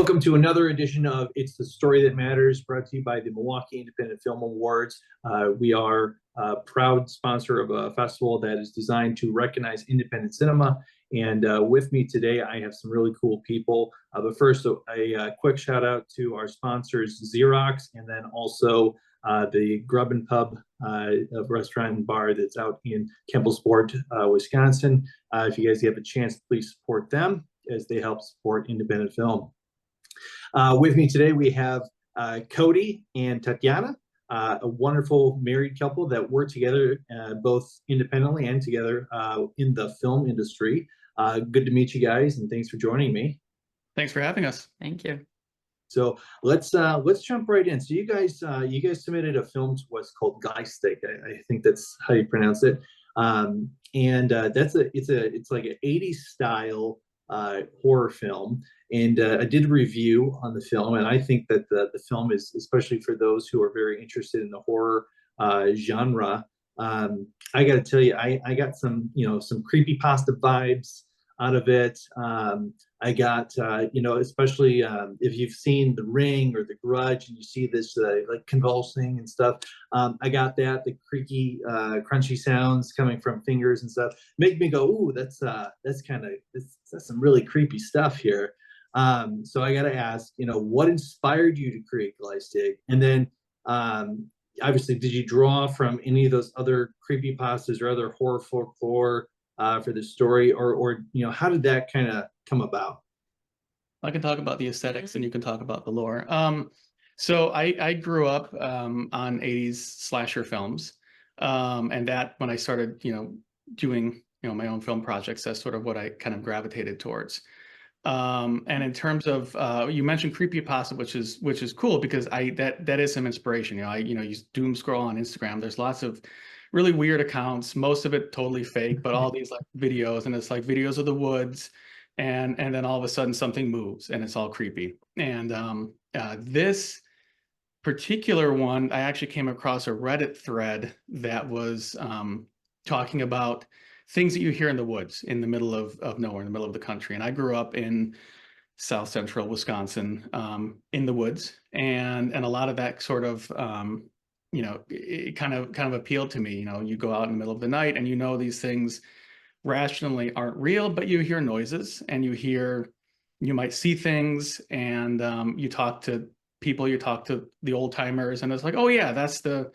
Welcome to another edition of It's the Story That Matters, brought to you by the Milwaukee Independent Film Awards. We are a proud sponsor of a festival that is designed to recognize independent cinema. And with me today, I have some really cool people. But first, a quick shout out to our sponsors, Xerox, and then also the Grub and Pub restaurant and bar that's out in Campbellsport, Wisconsin. If you guys have a chance, please support them as they help support independent film. With me today, we have Cody and Tatjana, a wonderful married couple that work together both independently and together in the film industry. Good to meet you guys, and thanks for joining me. Thanks for having us. Thank you. So let's jump right in. So you guys submitted a film to us called Glaistig. I think that's how you pronounce it. It's like an 80s style horror film. And I did a review on the film, and I think that the film is, especially for those who are very interested in the horror genre. I got to tell you, I got some creepypasta vibes out of it. I got, especially if you've seen The Ring or The Grudge and you see this like convulsing and stuff, I got the creaky, crunchy sounds coming from fingers and stuff make me go, ooh, that's some really creepy stuff here. So I got to ask, what inspired you to create Glaistig? And then, obviously, did you draw from any of those other creepypastas or other horror folklore for the story, or how did that kind of come about? I can talk about the aesthetics and you can talk about the lore. So I grew up on 80s slasher films, and that when I started, doing my own film projects, that's sort of what I kind of gravitated towards. And in terms of you mentioned creepypasta, which is cool because that is some inspiration. You doom scroll on Instagram. There's lots of really weird accounts, most of it totally fake, but all these like videos, and it's like videos of the woods, and then all of a sudden something moves and it's all creepy. And this particular one, I actually came across a Reddit thread that was talking about things that you hear in the woods in the middle of nowhere, in the middle of the country. And I grew up in South Central Wisconsin, in the woods, and a lot of that sort of it kind of appealed to me. You go out in the middle of the night and these things rationally aren't real, but you hear noises and you might see things, and you talk to people, you talk to the old timers, and it's like, oh yeah, that's the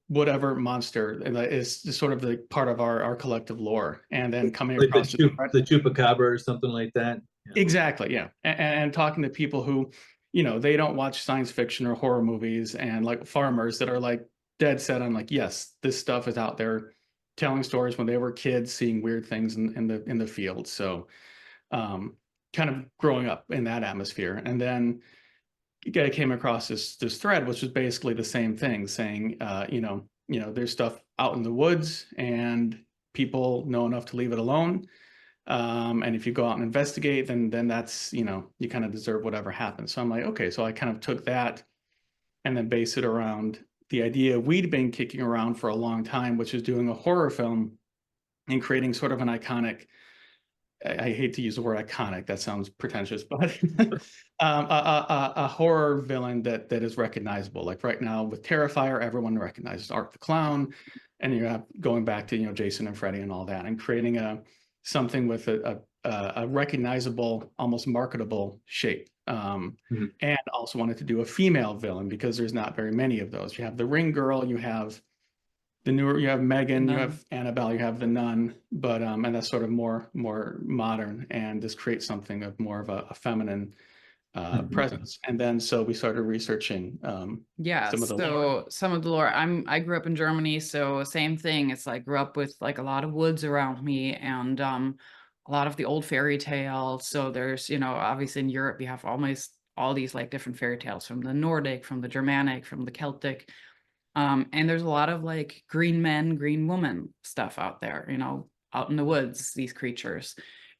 whatever monster, and that is just sort of the part of our collective lore. And then coming like across the chupacabra or something like that. Yeah. Exactly, yeah. And talking to people who, they don't watch science fiction or horror movies, and like farmers that are like dead set on like, yes, this stuff is out there, telling stories when they were kids, seeing weird things in the field. So kind of growing up in that atmosphere. And then I came across this thread, which was basically the same thing, saying, there's stuff out in the woods and people know enough to leave it alone. And if you go out and investigate, then that's, you kind of deserve whatever happens. So I'm like, okay, so I kind of took that and then base it around the idea we'd been kicking around for a long time, which is doing a horror film and creating sort of an iconic, I hate to use the word iconic, that sounds pretentious, but a horror villain that is recognizable. Like right now with Terrifier, everyone recognizes Art the Clown, and you have going back to Jason and Freddy and all that, and creating something with a recognizable, almost marketable shape. And also wanted to do a female villain because there's not very many of those. You have the Ring Girl, you have you have Megan, you have Annabelle, you have the Nun, but and that's sort of more modern, and just create something of more of a feminine presence. And then so we started researching some of the lore. I grew up in Germany, so same thing. It's like grew up with like a lot of woods around me, and a lot of the old fairy tales. So there's obviously in Europe you have almost all these like different fairy tales from the Nordic, from the Germanic, from the Celtic. And there's a lot of like green men, green woman stuff out there, out in the woods, these creatures.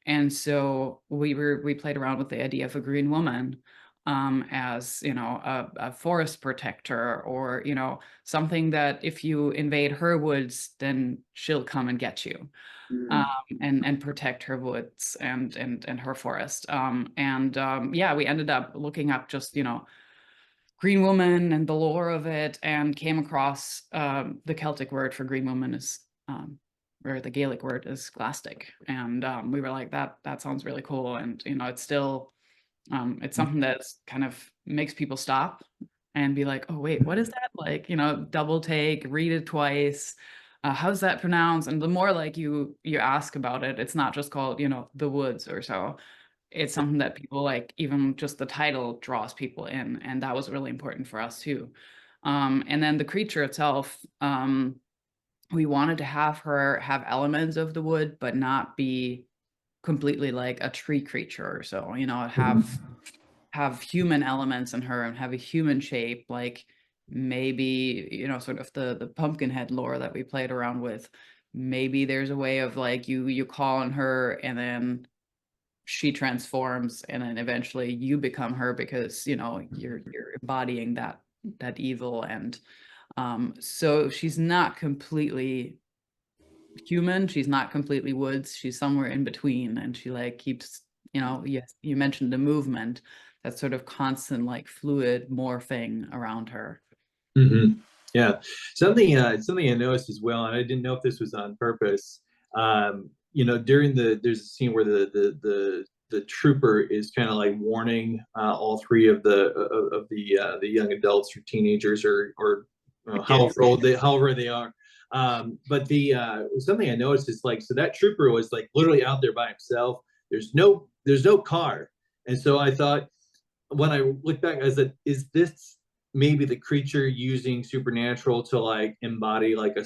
And so we played around with the idea of a green woman as, a forest protector, or, something that if you invade her woods, then she'll come and get you. and protect her woods and her forest. Yeah, we ended up looking up just, Green Woman and the lore of it, and came across the Celtic word for Green Woman is or the Gaelic word is Glaistig. And we were like, that sounds really cool. And it's still it's something that's kind of makes people stop and be like, oh wait, what is that? Like, double take, read it twice. How's that pronounced? And the more like you ask about it, it's not just called, the woods or so. It's something that people like, even just the title draws people in. And that was really important for us too. And then the creature itself, we wanted to have her have elements of the wood, but not be completely like a tree creature or so, have human elements in her and have a human shape, like maybe, sort of the pumpkin head lore that we played around with. Maybe there's a way of like you call on her and then she transforms and then eventually you become her because you're embodying that evil. And so she's not completely human, she's not completely woods, she's somewhere in between, and she like keeps, yes, you mentioned the movement, that sort of constant like fluid morphing around her. Yeah, something I noticed as well, and I didn't know if this was on purpose. During there's a scene where the trooper is kind of like warning all three of the young adults or teenagers or however they are. But something I noticed is like, so that trooper was like literally out there by himself. There's no car, and so I thought, when I look back, I said, is this maybe the creature using supernatural to like embody like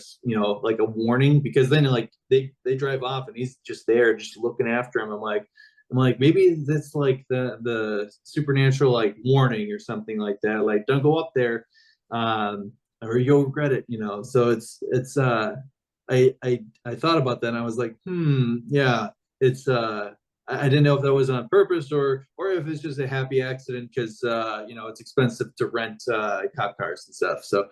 like a warning? Because then like they drive off and he's just there just looking after him. I'm like maybe that's like the supernatural like warning or something like that, like don't go up there or you'll regret it. So it's I thought about that and I was like, yeah, it's I didn't know if that was on purpose or if it's just a happy accident because it's expensive to rent cop cars and stuff. So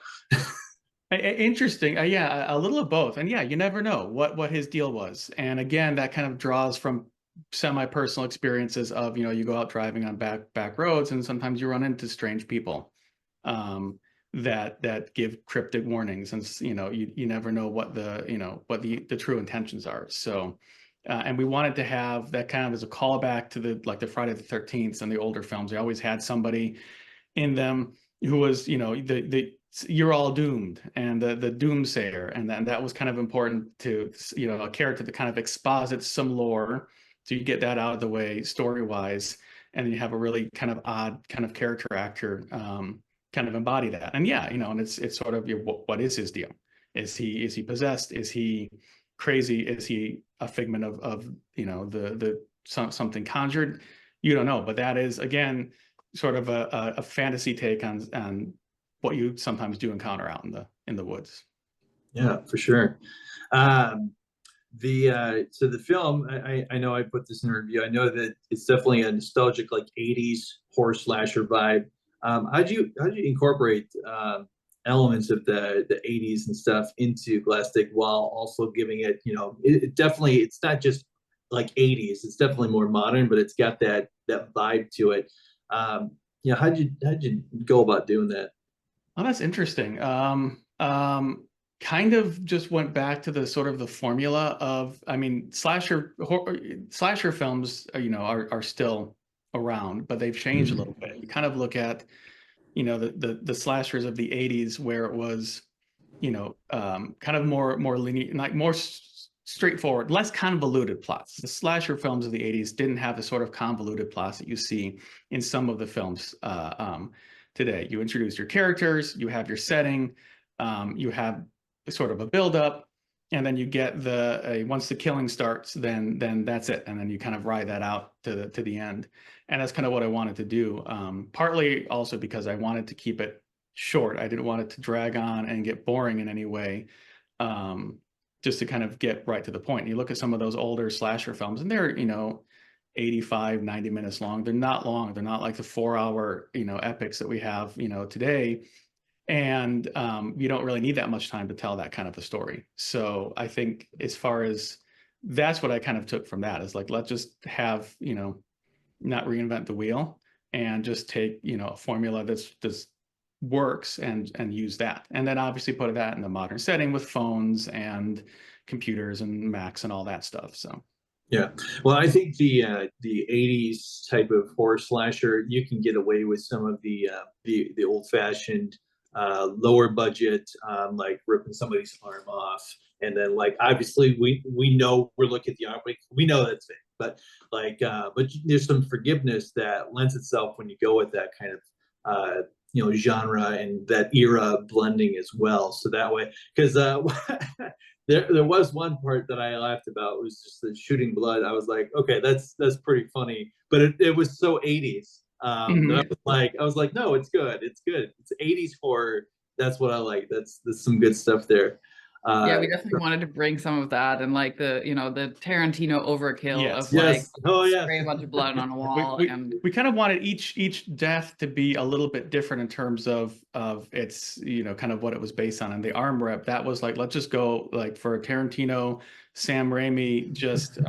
interesting. Yeah, a little of both. And yeah, you never know what his deal was. And again, that kind of draws from semi-personal experiences of, you go out driving on back roads and sometimes you run into strange people that give cryptic warnings, and you never know what the true intentions are. So and we wanted to have that kind of as a callback to the Friday the 13th and the older films. They always had somebody in them who was, the you're all doomed and the doomsayer. And then that was kind of important to, a character that kind of exposits some lore. So you get that out of the way story-wise, and then you have a really kind of odd kind of character actor kind of embody that. And yeah, and it's sort of what is his deal? Is he possessed? Is he crazy? Is he a figment of something conjured? You don't know, but that is again sort of a fantasy take on what you sometimes do encounter out in the woods. Yeah, for sure. So the film, I know I put this in a review. I know that it's definitely a nostalgic like 80s horror slasher vibe. How'd you incorporate elements of the 80s and stuff into Glaistig while also giving it, it definitely, it's not just like 80s, it's definitely more modern, but it's got that vibe to it. How'd you go about doing that? Oh, that's interesting. Kind of just went back to the sort of the formula of, I mean, slasher films, are still around, but they've changed a little bit. You kind of look at, the slashers of the 80s where it was, kind of more linear, like more straightforward, less convoluted plots. The slasher films of the 80s didn't have the sort of convoluted plots that you see in some of the films today. You introduce your characters, you have your setting, you have sort of a buildup, and then you get once the killing starts, then that's it, and then you kind of ride that out to the end. And that's kind of what I wanted to do. Partly also because I wanted to keep it short. I didn't want it to drag on and get boring in any way. Just to kind of get right to the point. And you look at some of those older slasher films, and they're 85, 90 minutes long. They're not long. They're not like the 4-hour epics that we have today. And you don't really need that much time to tell that kind of a story. So I think as far as that's what I kind of took from that, is like, let's just have, not reinvent the wheel, and just take, a formula that's works, and use that. And then obviously put that in the modern setting with phones and computers and Macs and all that stuff. So Yeah. Well, I think the '80s type of horror slasher, you can get away with some of the old fashioned lower budget, like ripping somebody's arm off, and then like obviously we know we're looking at the arm, we know that's fake, but like but there's some forgiveness that lends itself when you go with that kind of genre and that era blending as well. So that way, because there was one part that I laughed about, was just the shooting blood. I was like, okay, that's pretty funny, but it was so '80s. That I was like, no, it's good, it's good, it's '80s horror. That's what I like. That's some good stuff there. Yeah, we definitely wanted to bring some of that, and like the the Tarantino overkill yes, of like yes, oh yes, spray a bunch of blood on a wall. And we kind of wanted each death to be a little bit different in terms of its, kind of what it was based on. And the arm rip, that was like, let's just go like for Tarantino, Sam Raimi, just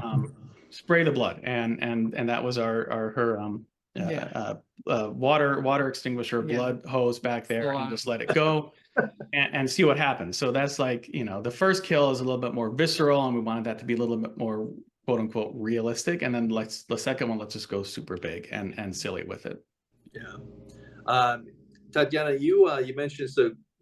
spray the blood, and that was her water extinguisher, blood hose back there, and just let it go. And see what happens. So that's like, the first kill is a little bit more visceral, and we wanted that to be a little bit more quote unquote realistic. And then the second one, let's just go super big and silly with it. Yeah. Tatjana, you mentioned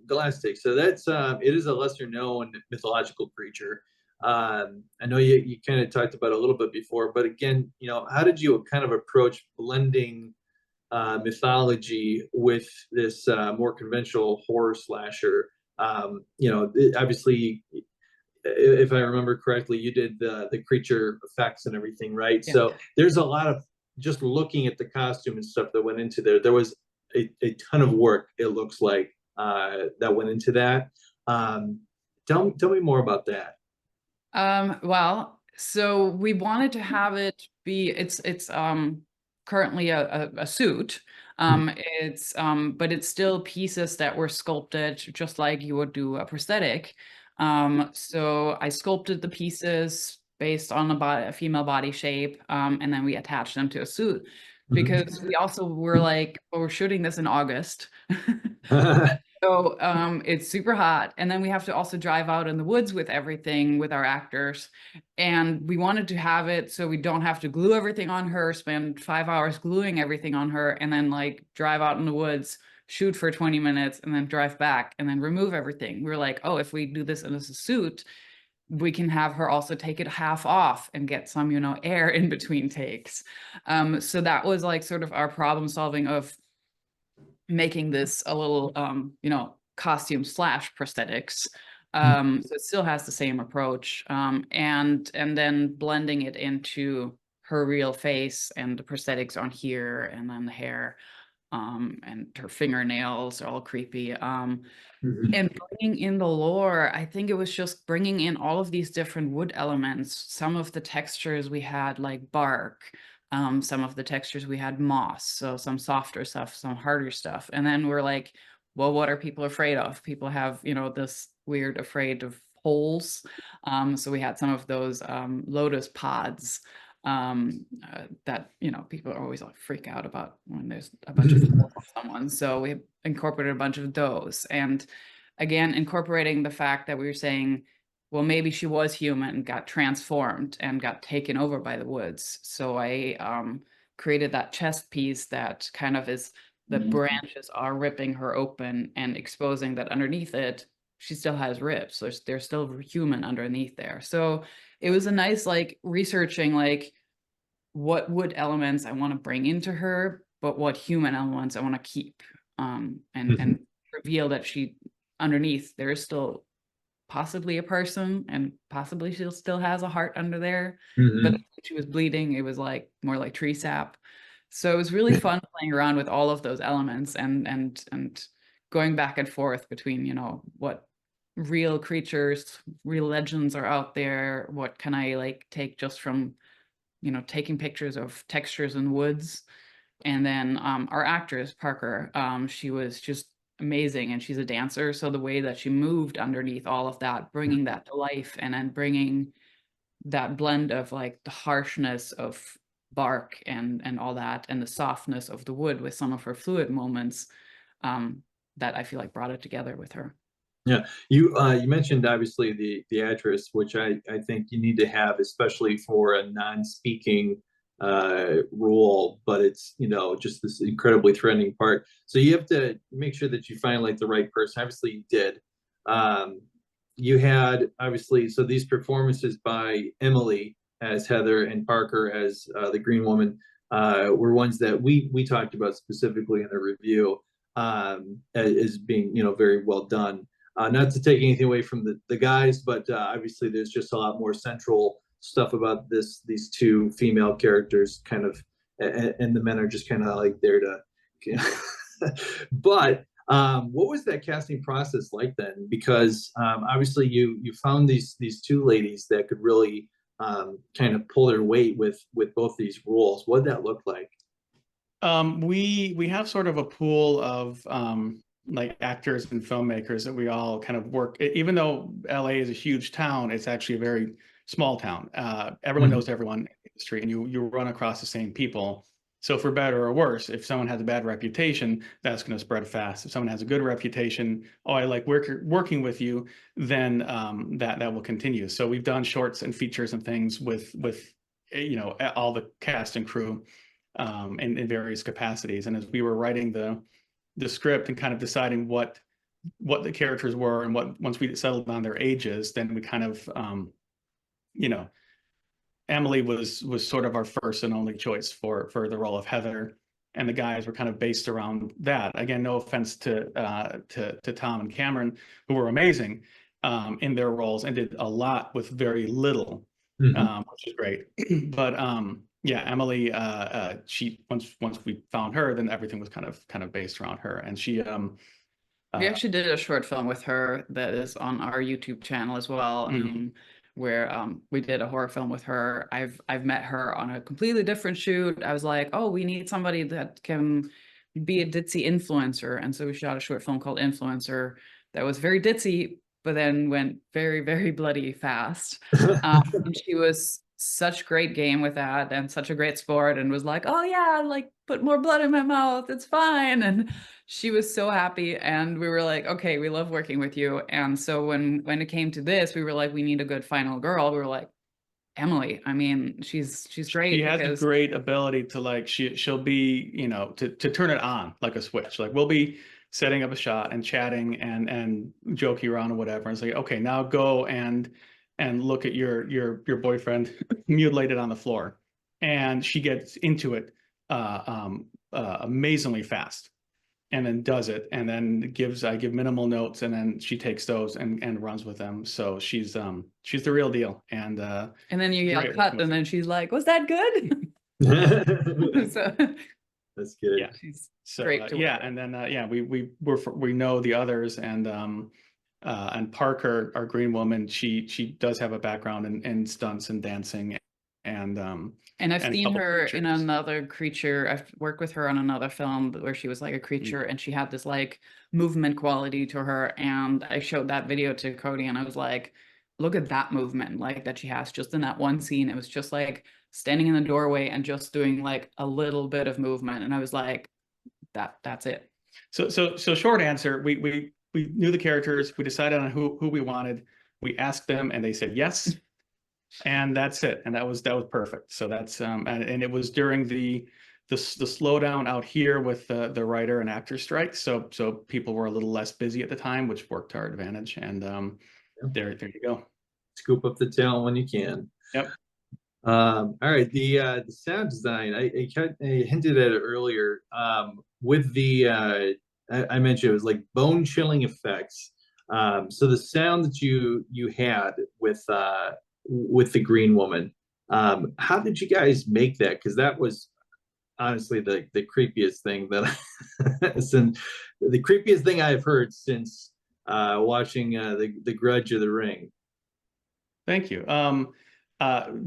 Glaistig. So that's it is a lesser known mythological creature. I know you kind of talked about it a little bit before, but again, how did you kind of approach blending mythology with this more conventional horror slasher? Obviously, if I remember correctly, you did the creature effects and everything, right? Yeah. So there's a lot of just looking at the costume and stuff that went into there. There was a ton of work, it looks like, that went into that. Tell me more about that. Well, so we wanted to have it be, it's currently a suit. It's but it's still pieces that were sculpted just like you would do a prosthetic. So I sculpted the pieces based on a female body shape, and then we attached them to a suit, because we also were like, well, we're shooting this in August. So it's super hot, and then we have to also drive out in the woods with everything with our actors, and we wanted to have it so we don't have to glue everything on her, spend 5 hours gluing everything on her, and then like drive out in the woods, shoot for 20 minutes, and then drive back and then remove everything. We were like, oh, if we do this in a suit, we can have her also take it half off and get some, air in between takes. So that was like sort of our problem solving of making this a little, costume / prosthetics. So it still has the same approach, and then blending it into her real face, and the prosthetics on here, and then the hair, and her fingernails are all creepy. And bringing in the lore, I think it was just bringing in all of these different wood elements. Some of the textures we had like bark, some of the textures we had moss, so some softer stuff, some harder stuff. And then we're like, well, what are people afraid of? People have, this weird afraid of holes. So we had some of those lotus pods that, people are always like freak out about when there's a bunch of holes on someone. So we incorporated a bunch of those. And again, incorporating the fact that we were saying, well, maybe she was human and got transformed and got taken over by the woods. So I created that chest piece that kind of is, the branches are ripping her open and exposing that underneath it, she still has ribs. So there's still human underneath there. So it was a nice, like, researching, like, what wood elements I want to bring into her, but what human elements I want to keep, and reveal that she, underneath, there is still possibly a person, and possibly she still has a heart under there. But when she was bleeding, it was like more like tree sap. So it was really fun playing around with all of those elements, and going back and forth between, what real creatures, real legends are out there, what can I like take just from, taking pictures of textures in woods. And then our actress, Parker, she was just amazing, and she's a dancer. So the way that she moved underneath all of that, bringing that to life, and then bringing that blend of like the harshness of bark and all that, and the softness of the wood with some of her fluid moments, that I feel like brought it together with her. Yeah, you mentioned obviously the address, which I think you need to have, especially for a non-speaking role, but it's just this incredibly threatening part. So you have to make sure that you find like the right person. Obviously, you did. Um, you had obviously so these performances by Emily as Heather and Parker as the Green Woman were ones that we talked about specifically in the review as being very well done. Not to take anything away from the guys, but obviously there's just a lot more central stuff about these two female characters, kind of, and the men are just kind of like there to. But what was that casting process like then? Because obviously you found these two ladies that could really kind of pull their weight with both these roles. What did that look like? We have sort of a pool of like actors and filmmakers that we all kind of work. Even though LA is a huge town, it's actually a very small town. Everyone knows everyone in the industry, and you run across the same people. So for better or worse, if someone has a bad reputation, that's going to spread fast. If someone has a good reputation, oh, I like working with you, then that will continue. So we've done shorts and features and things with all the cast and crew in various capacities. And as we were writing the script and kind of deciding what the characters were, and once we settled on their ages, then we kind of Emily was sort of our first and only choice for the role of Heather, and the guys were kind of based around that. Again, no offense to Tom and Cameron, who were amazing in their roles and did a lot with very little, which is great. But yeah, Emily, she once we found her, then everything was kind of based around her, and she we actually did a short film with her that is on our YouTube channel as well, where we did a horror film with her. I've met her on a completely different shoot. I was like, oh, we need somebody that can be a ditzy influencer, and so we shot a short film called Influencer that was very ditzy, but then went very, very bloody fast. And she was such great game with that, and such a great sport, and was like, oh yeah, like put more blood in my mouth, it's fine. And she was so happy, and we were like, okay, we love working with you. And so when it came to this, we were like, we need a good final girl. We were like, Emily. I mean, she's great. She has a great ability to like she'll be to turn it on like a switch. Like we'll be setting up a shot and chatting and joking around or whatever, and say, okay, now go and look at your boyfriend mutilated on the floor, and she gets into it amazingly fast, and then does it, and then I give minimal notes, and then she takes those and runs with them. So she's the real deal. And then you yell cut, and then she's like, was that good? So that's good. Yeah, she's so, great to yeah, and then yeah, we know the others, and Parker, our Green Woman, she does have a background in stunts and dancing, and I've seen her in another creature. I've worked with her on another film where she was like a creature, and she had this like movement quality to her. And I showed that video to Cody, and I was like, look at that movement like that she has just in that one scene. It was just like standing in the doorway and just doing like a little bit of movement. And I was like, that's it. So short answer, we knew the characters, we decided on who we wanted, we asked them, and they said yes. And that's it. And that was perfect. So that's and it was during the slowdown out here with the writer and actor strike. So people were a little less busy at the time, which worked to our advantage. And there you go. Scoop up the talent when you can. Yep. All right. The sound design, I hinted at it earlier. With the I mentioned it was like bone chilling effects. So the sound that you had with the Green Woman, how did you guys make that? Because that was honestly the creepiest thing that the creepiest thing I've heard since watching the Grudge of the Ring. Thank you.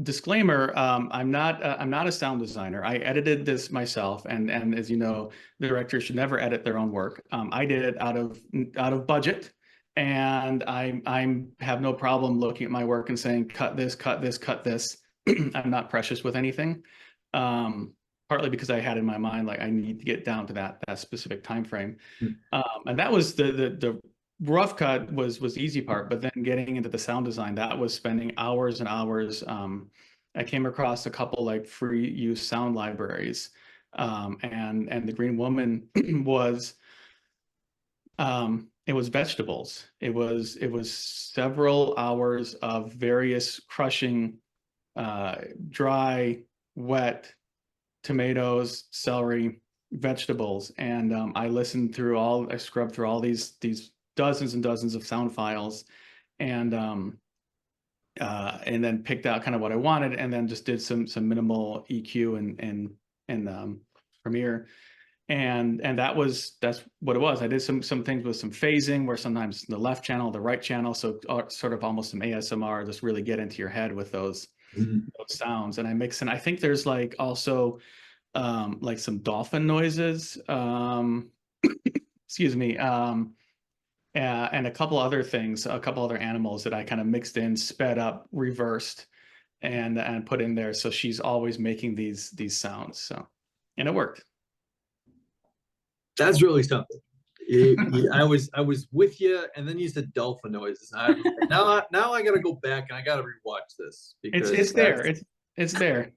Disclaimer, I'm not a sound designer. I edited this myself, and as you know, the directors should never edit their own work. I did it out of budget and I have no problem looking at my work and saying, cut this, cut this, cut this. I'm not precious with anything. Partly because I had in my mind, like, I need to get down to that specific time frame. And that was the rough cut was the easy part, but then getting into the sound design, that was spending hours and hours. I came across a couple like free use sound libraries, and the Green Woman was it was vegetables. It was several hours of various crushing, dry, wet tomatoes, celery, vegetables, and I scrubbed through all these dozens and dozens of sound files, and then picked out kind of what I wanted, and then just did some minimal EQ and Premiere, and that's what it was. I did some things with some phasing, where sometimes the left channel, the right channel, so sort of almost some ASMR, just really get into your head with those sounds, and I mix in. I think there's like also like some dolphin noises, excuse me, and a couple other things, a couple other animals that I kind of mixed in, sped up, reversed, and put in there. So she's always making these sounds. So, and it worked. That's really something. I was with you, and then you said dolphin noises. Now I got to go back and I got to rewatch this because It's there. It's there.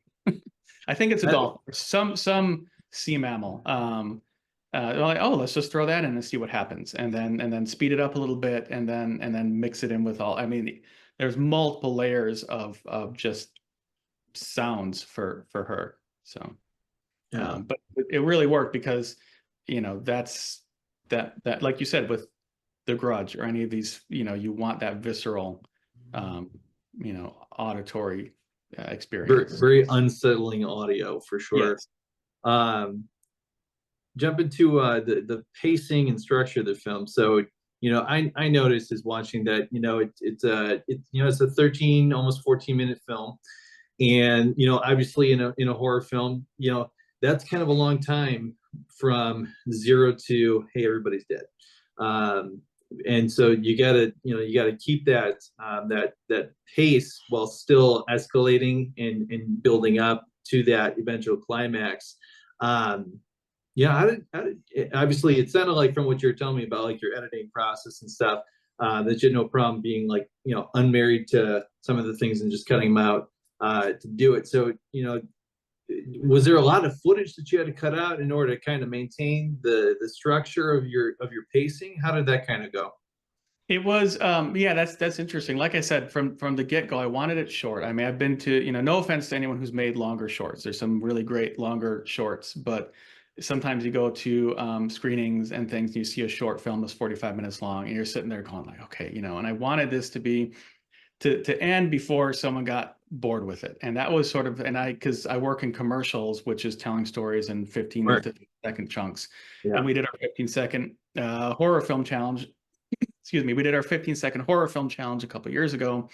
I think it's a dolphin, some sea mammal. They're like, oh, let's just throw that in and see what happens, and then speed it up a little bit, and then mix it in with all. I mean, there's multiple layers of just sounds for her. So, yeah. but it really worked because, that's that like you said with The Grudge or any of these, you want that visceral, auditory experience. Very unsettling audio for sure. Yes. Jump into the pacing and structure of the film. So I noticed as watching that it's a 13, almost 14-minute film, and obviously in a horror film, that's kind of a long time from 0 to hey, everybody's dead. And so you gotta keep that pace while still escalating and building up to that eventual climax. Yeah, obviously it sounded like from what you're telling me about like your editing process and stuff, that you had no problem being like unmarried to some of the things and just cutting them out to do it. So was there a lot of footage that you had to cut out in order to kind of maintain the structure of your pacing? How did that kind of go? It was, yeah, that's interesting. Like I said, from the get-go, I wanted it short. I mean, I've been to, no offense to anyone who's made longer shorts. There's some really great longer shorts, but sometimes you go to screenings and things, and you see a short film that's 45 minutes long, and you're sitting there going like, okay, and I wanted this to be to end before someone got bored with it. And that was sort of, because I work in commercials, which is telling stories in 15 Right. to 50-second chunks. Yeah. And we did our 15-second horror film challenge. Excuse me. We did our 15-second horror film challenge a couple of years ago.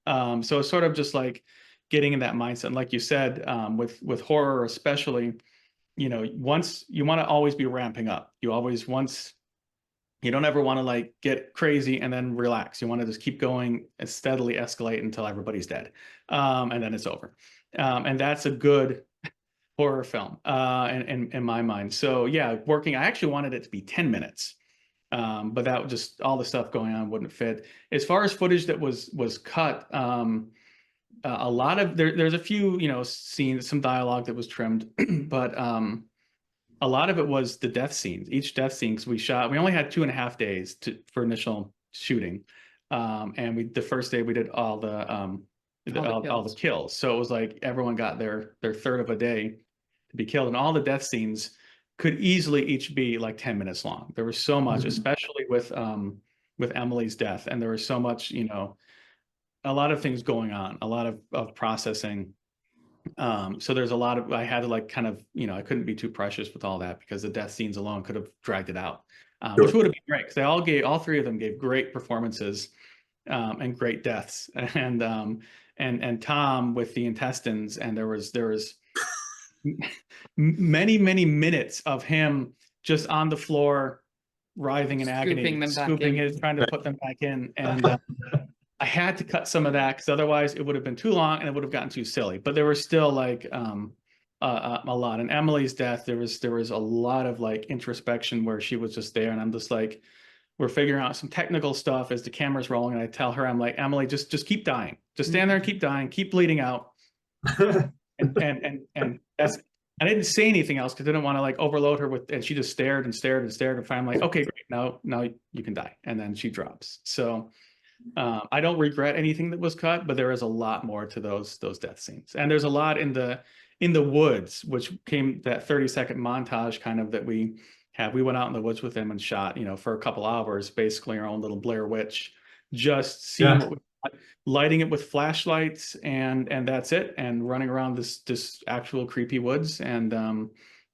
So it's sort of just like getting in that mindset. And like you said, with horror, especially, once you want to always be ramping up, you don't ever want to like get crazy and then relax. You want to just keep going and steadily escalate until everybody's dead. And then it's over. And that's a good horror film in my mind. So yeah, I actually wanted it to be 10 minutes. But that just all the stuff going on wouldn't fit. As far as footage that was cut, a lot of there's a few, scenes, some dialogue that was trimmed, but a lot of it was the death scenes. Each death scene, because we only had 2.5 days for initial shooting, and the first day we did all the kills. So it was like everyone got their third of a day to be killed, and all the death scenes could easily each be like 10 minutes long. There was so much, especially with Emily's death, and there was so much, a lot of things going on, a lot of processing. So there's a lot of, I had to like kind of, I couldn't be too precious with all that because the death scenes alone could have dragged it out, Sure. which would have been great because all three of them gave great performances, and great deaths. And Tom with the intestines, and there was many minutes of him just on the floor, writhing in agony, Scooping them back scooping in. it, trying to put them back in. And I had to cut some of that because otherwise it would have been too long and it would have gotten too silly. But there was still like a lot. And Emily's death, there was a lot of like introspection where she was just there, and I'm just like, we're figuring out some technical stuff as the camera's rolling, and I tell her, I'm like, Emily, just keep dying, just stand there and keep dying, keep bleeding out, and that's. I didn't say anything else because I didn't want to like overload her with, and she just stared and stared and stared, and finally, like, okay, great, now you can die, and then she drops. So I don't regret anything that was cut, but there is a lot more to those death scenes, and there's a lot in the woods, which came that 30-second montage kind of that we have. We went out in the woods with them and shot, for a couple hours, basically our own little Blair Witch, just seeing what we lighting it with flashlights, and that's it, and running around this actual creepy woods, and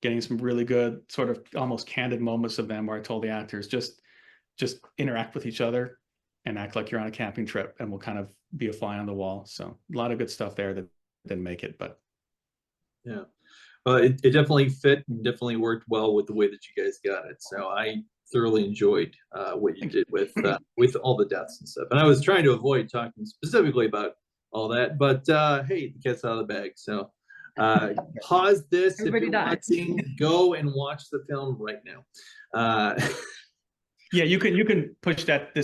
getting some really good sort of almost candid moments of them where I told the actors just interact with each other and act like you're on a camping trip, and we'll kind of be a fly on the wall. So a lot of good stuff there that didn't make it, but yeah. Well, it definitely fit and definitely worked well with the way that you guys got it. So I thoroughly enjoyed what you did with all the deaths and stuff. And I was trying to avoid talking specifically about all that, but hey, the cat's out of the bag. So pause this. Everybody if you're dies. watching, go and watch the film right now. yeah, you can push that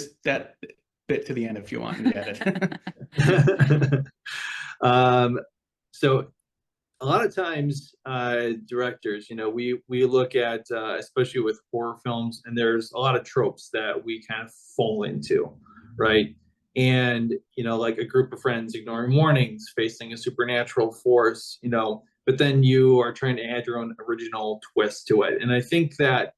bit to the end if you want and get it. So a lot of times directors, we look at especially with horror films, and there's a lot of tropes that we kind of fall into, right? And like a group of friends ignoring warnings, facing a supernatural force, but then you are trying to add your own original twist to it. And I think that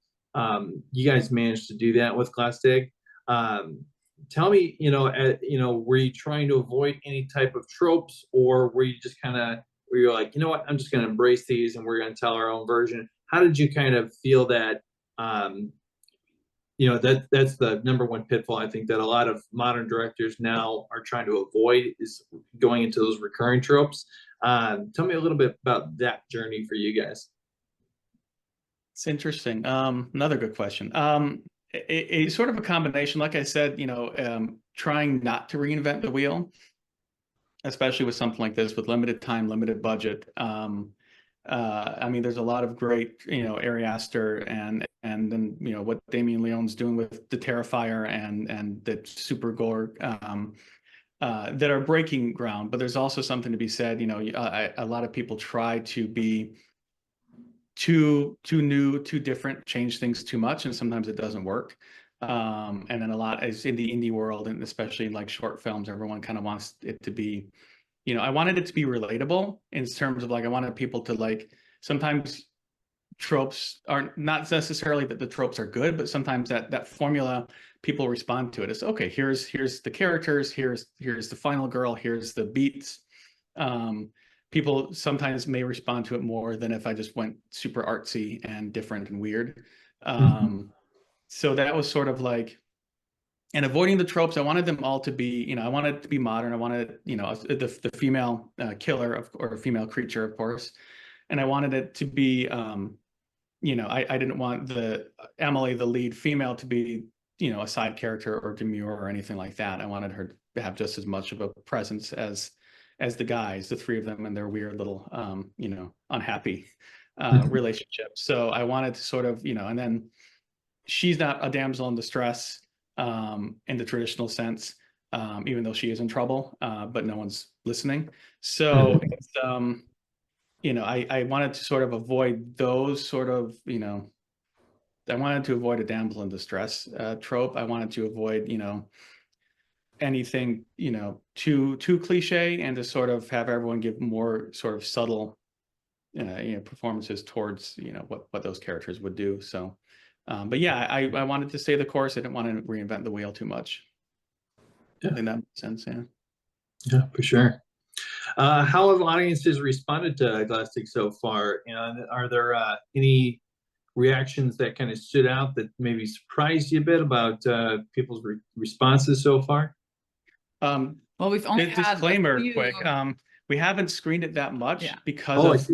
you guys managed to do that with Glaistig. Tell me, were you trying to avoid any type of tropes, or were you just kind of, where you're like, what, I'm just going to embrace these and we're going to tell our own version? How did you kind of feel that, that's the number one pitfall I think that a lot of modern directors now are trying to avoid, is going into those recurring tropes. Tell me a little bit about that journey for you guys. It's interesting. Another good question. A sort of a combination, like I said, trying not to reinvent the wheel, especially with something like this with limited time, limited budget. I mean, there's a lot of great, Ari Aster and then, what Damien Leone's doing with the Terrifier and the Super Gore that are breaking ground. But there's also something to be said, a lot of people try to be too new, too different, change things too much, and sometimes it doesn't work. And then a lot is in the indie world, and especially in like short films, everyone kind of wants it to be, I wanted it to be relatable in terms of like, I wanted people to like, sometimes tropes are not necessarily that the tropes are good, but sometimes that formula, people respond to it. It's okay, here's the characters, here's the final girl, here's the beats. People sometimes may respond to it more than if I just went super artsy and different and weird. So that was sort of like, and avoiding the tropes, I wanted them all to be, I wanted it to be modern. I wanted, the female killer or female creature, of course. And I wanted it to be, I didn't want the Emily, the lead female, to be, a side character or demure or anything like that. I wanted her to have just as much of a presence as the guys, the three of them, and their weird little, unhappy relationship. So I wanted to sort of, and then she's not a damsel in distress in the traditional sense, even though she is in trouble, but no one's listening. So it's, I wanted to sort of avoid those sort of, I wanted to avoid a damsel in distress trope. I wanted to avoid, anything, too cliche, and to sort of have everyone give more sort of subtle, performances towards, what those characters would do. So, but yeah, I wanted to stay the course. I didn't want to reinvent the wheel too much. Yeah. I think that makes sense. Yeah. Yeah, for sure. How have audiences responded to Glaistig so far? Are there any reactions that kind of stood out that maybe surprised you a bit about people's responses so far? Well, we've only had disclaimer quick. We haven't screened it that much because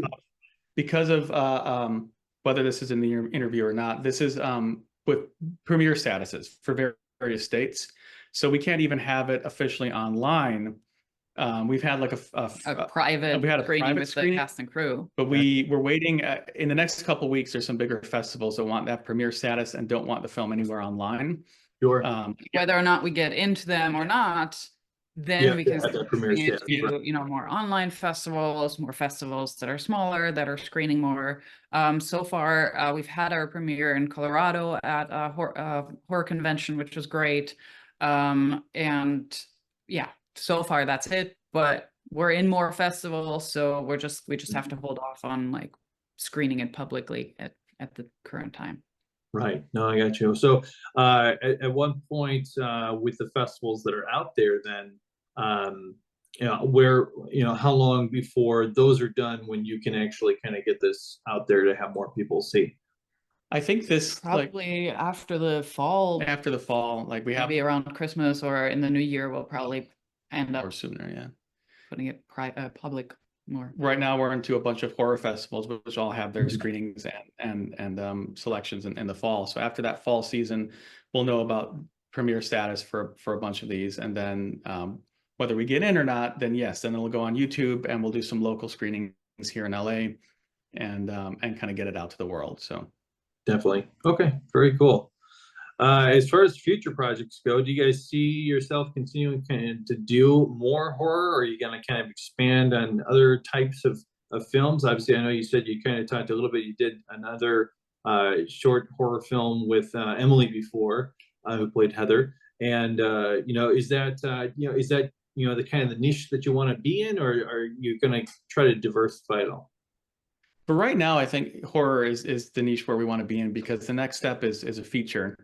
of whether this is in the interview or not. This is with premiere statuses for various states. So we can't even have it officially online. We've had like A private we had a screening private with screening, the cast and crew. but we're waiting in the next couple of weeks. There's some bigger festivals that want that premiere status and don't want the film anywhere online. Sure. Whether or not we get into them or not, then we can have that premiere bring it status, to, right. more online festivals, more festivals that are smaller, that are screening more. So far, we've had our premiere in Colorado at a horror convention, which was great. And yeah, so far that's it. But we're in more festivals, so we just have to hold off on like screening it publicly at the current time. Right. No, I got you. So at one point with the festivals that are out there, then where how long before those are done when you can actually kind of get this out there to have more people see? I think this Probably after the fall, like we have maybe around Christmas or in the new year, we'll probably end up or sooner. Yeah. putting it public more. Right now we're into a bunch of horror festivals, which all have their screenings and selections in the fall. So after that fall season, we'll know about premiere status for a bunch of these, and then whether we get in or not, then yes, then it'll go on YouTube, and we'll do some local screenings here in LA, and kind of get it out to the world. So definitely. Okay, very cool. As far as future projects go, do you guys see yourself continuing to do more horror, or are you going to kind of expand on other types of films? Obviously, I know you said you kind of talked a little bit. You did another short horror film with Emily before, who played Heather. And is that the kind of the niche that you want to be in, or are you going to try to diversify it all? But right now, I think horror is the niche where we want to be in, because the next step is a feature.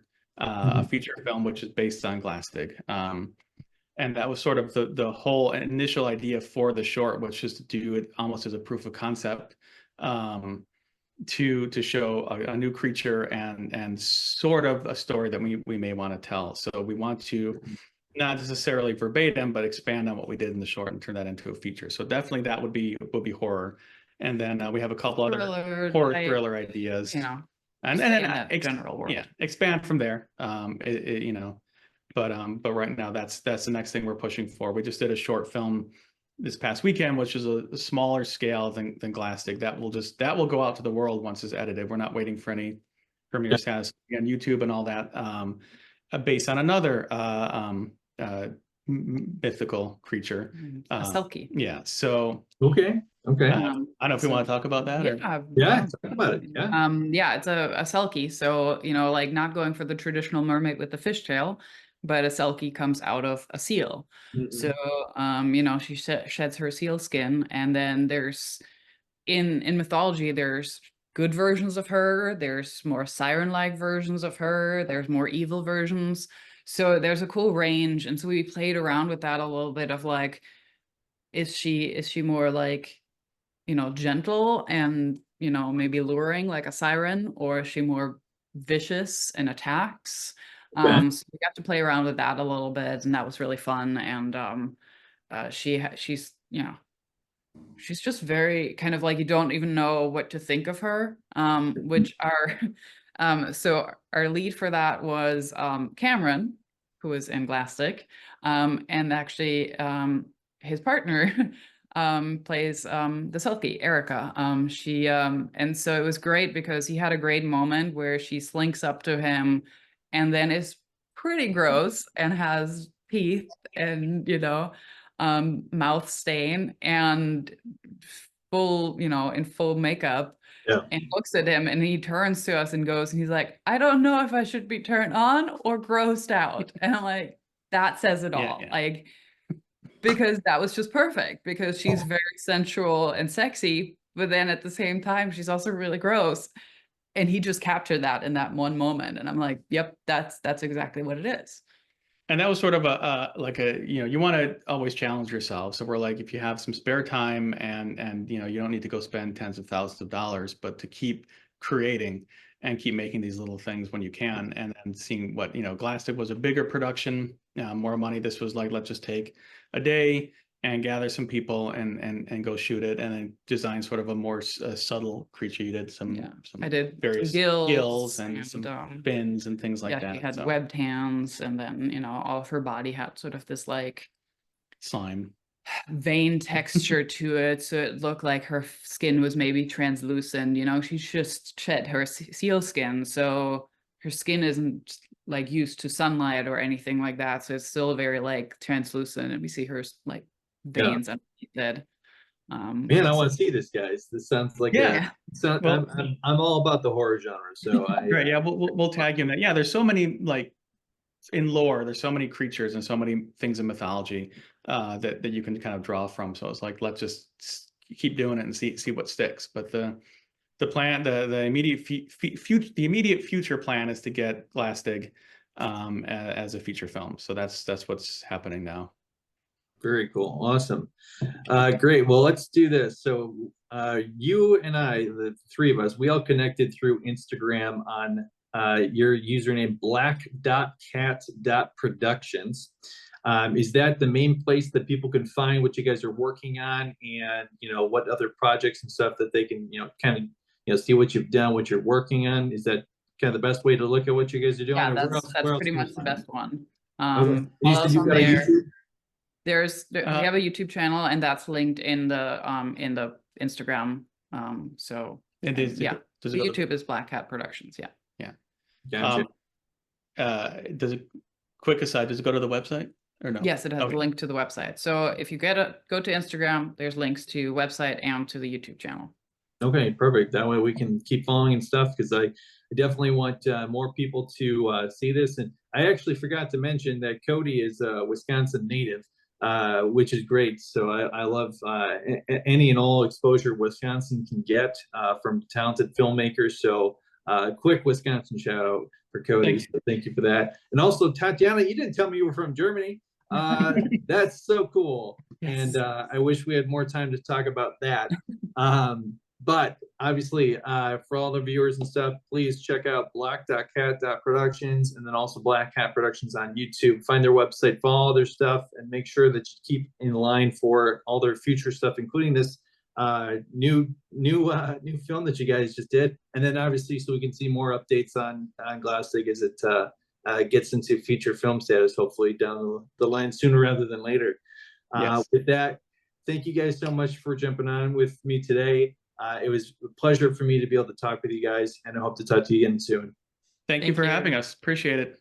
A feature film which is based on Glaistig. And that was sort of the whole initial idea for the short, which is to do it almost as a proof of concept, to show a new creature and sort of a story that we may want to tell. So we want to not necessarily verbatim, but expand on what we did in the short and turn that into a feature. So definitely that would be horror. And then we have a couple other horror thriller ideas. And general world. Yeah, expand from there. But right now that's the next thing we're pushing for. We just did a short film this past weekend, which is a smaller scale than Glaistig. That will go out to the world once it's edited. We're not waiting for any premiere status on YouTube and all that. Based on another mythical creature, a selkie. Yeah. So okay. I don't know if you want to talk about that. Yeah, talk about it. Yeah. It's a selkie. So like not going for the traditional mermaid with the fishtail, but a selkie comes out of a seal. So she sheds her seal skin, and then there's in mythology there's good versions of her, there's more siren-like versions of her, there's more evil versions. So there's a cool range, and so we played around with that a little bit of like, is she more like gentle and maybe luring like a siren, or is she more vicious and attacks? So we got to play around with that a little bit, and that was really fun. And she's just very kind of like, you don't even know what to think of her, which are so our lead for that was Cameron, who was in Glaistig, and actually his partner plays the selkie, Erica. And so it was great because he had a great moment where she slinks up to him and then is pretty gross and has teeth and mouth stain and full in full makeup, and looks at him, and he turns to us and goes, and he's like, I don't know if I should be turned on or grossed out. And I'm like, that says it all. Like, because that was just perfect, because she's very sensual and sexy, but then at the same time she's also really gross, and he just captured that in that one moment. And I'm like, yep, that's exactly what it is. And that was sort of you want to always challenge yourself. So we're like, if you have some spare time and you don't need to go spend tens of thousands of dollars, but to keep creating and keep making these little things when you can, and seeing what, Glaistig was a bigger production, more money. This was like, let's just take a day, and gather some people and go shoot it, and then design sort of a more subtle creature. You did some I did some various gills and some and fins and things like that. she had so webbed hands, and then, you know, all of her body had sort of this like slime. vein texture to it, so it looked like her skin was maybe translucent. You know, she's just shed her seal skin, so her skin isn't like used to sunlight or anything like that, so it's still very like translucent, and we see her like veins underneath it. Man, I want to see this, guys. This sounds like Well, I'm all about the horror genre, so right, yeah, we'll tag you in that. Yeah, there's so many, like, in lore, there's so many creatures and so many things in mythology that you can kind of draw from. So it's like, let's just keep doing it and see what sticks. But the plan, the immediate the immediate future plan is to get Glaistig as a feature film. So that's what's happening now. very cool, awesome. Great. Well, let's do this. So you and I, the three of us, we all connected through Instagram on your username black.cat.productions. Is that the main place that people can find what you guys are working on, and what other projects and stuff that they can kind of see what you've done, what you're working on? Is that kind of the best way to look at what you guys are doing? Yeah, or that's where else pretty can we much the find best it? one. Okay. You All said else you've on got a there. YouTube? We have a YouTube channel, and that's linked in the Instagram. So And the does it YouTube is Black Cat Productions. Yeah. Yeah. Gotcha. Does it, quick aside, does it go to the website or no? Yes, it has a link to the website. So if you go to Instagram, there's links to website and to the YouTube channel. Okay, perfect. That way we can keep following and stuff, because I definitely want more people to see this. And I actually forgot to mention that Cody is a Wisconsin native, which is great. So I love any and all exposure Wisconsin can get from talented filmmakers. So quick Wisconsin shout out for Cody. So thank you for that. And also, Tatjana, you didn't tell me you were from Germany. That's so cool. Yes. And I wish we had more time to talk about that. But obviously, for all the viewers and stuff, please check out black.cat.productions, and then also Black Cat Productions on YouTube. Find their website, follow all their stuff, and make sure that you keep in line for all their future stuff, including this new film that you guys just did. And then obviously, so we can see more updates on Glaistig as it gets into feature film status, hopefully down the line sooner rather than later. Yes. With that, thank you guys so much for jumping on with me today. It was a pleasure for me to be able to talk with you guys, and I hope to talk to you again soon. Thank you for having us. Appreciate it.